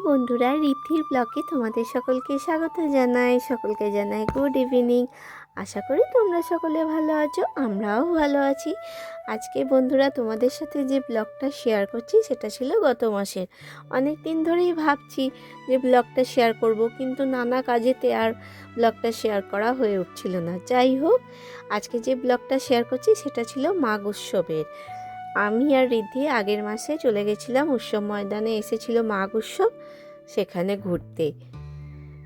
বন্ধুরা, ঋদ্ধির ব্লগে তোমাদের সকলকে স্বাগত জানাই। সকলকে জানাই গুড ইভিনিং। আশা করি তোমরা সকলে ভালো আছো, আমরাও ভালো আছি। আজকে বন্ধুরা তোমাদের সাথে যে ব্লগটা শেয়ার করছি সেটা ছিল গত মাসের। অনেক দিন ধরেই ভাবছি যে ব্লগটা শেয়ার করব, কিন্তু নানা কাজেতে আর ব্লগটা শেয়ার করা হয়ে উঠছিল না। যাই হোক, আজকে যে ব্লগটা শেয়ার করছি সেটা ছিল মাঘ উৎসবের। আমি আর ঋদ্ধি আগের মাসে চলে গেছিলাম উৎসব ময়দানে, এসেছিল মাঘ উৎসব, সেখানে ঘুরতে।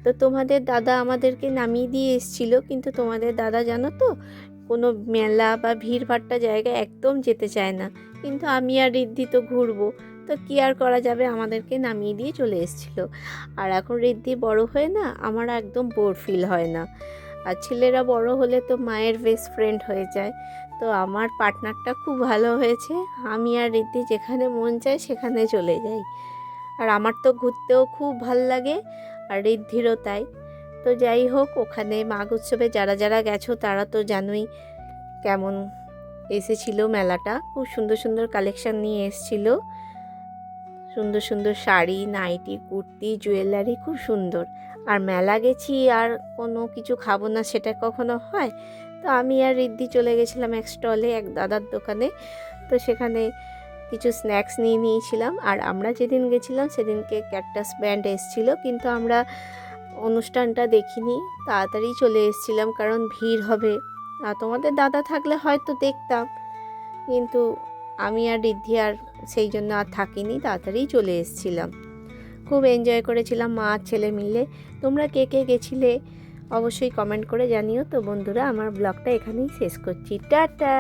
তো তোমাদের দাদা আমাদেরকে নামিয়ে দিয়ে এসেছিলো, কিন্তু তোমাদের দাদা জানো তো কোনো মেলা বা ভিড়ভাট্টা জায়গায় একদম যেতে চায় না। কিন্তু আমি আর ঋদ্ধি তো ঘুরবো, তো কী আর করা যাবে, আমাদেরকে নামিয়ে দিয়ে চলে এসেছিলো। আর এখন ঋদ্ধি বড় হয়ে না, আমার একদম বোর ফিল হয় না। আর ছেলেরা বড় হলে তো মায়ের বেস্ট ফ্রেন্ড হয়ে যায়। তো আমার পার্টনারটা খুব ভালো হয়েছে, আমি আর ঋদ্ধি যেখানে মন চায় সেখানে চলে যাই। আর আমার তো ঘুরতেও খুব ভাল লাগে, আর ঋদ্ধিরও তাই। তো যাই হোক, ওখানে মাঘ উৎসবে যারা যারা গেছো তারা তো জানোই কেমন এসেছিল মেলাটা। খুব সুন্দর সুন্দর কালেকশান নিয়ে এসেছিল, সুন্দর সুন্দর শাড়ি, নাইটি, কুর্তি, জুয়েলারি, খুব সুন্দর। আর মেলা গেছি আর কোনো কিছু খাবো না সেটা কখনো হয়? তো আমি আর ঋদ্ধি চলে গেছিলাম এক স্টলে, এক দাদার দোকানে। তো সেখানে কিছু স্ন্যাক্স নিয়ে নিয়েছিলাম। আর আমরা যেদিন গেছিলাম সেদিনকে ক্যাকটাস ব্যান্ড এসেছিল, কিন্তু আমরা অনুষ্ঠানটা দেখিনি, তাড়াতাড়ি চলে এসেছিলাম কারণ ভিড় হবে। আর তোমাদের দাদা থাকলে হয়তো দেখতাম, কিন্তু আমি আর ঋদ্ধি আর সেই জন্য আর থাকিনি, তাড়াতাড়ি চলে এসেছিলাম। খুব এনজয় করেছিলাম মা আর ছেলে মিলে। তোমরা কে কে গেছিলে অবশ্যই কমেন্ট করে জানিও। তো বন্ধুরা, আমার ব্লগটা এখানেই শেষ করছি। টাটা।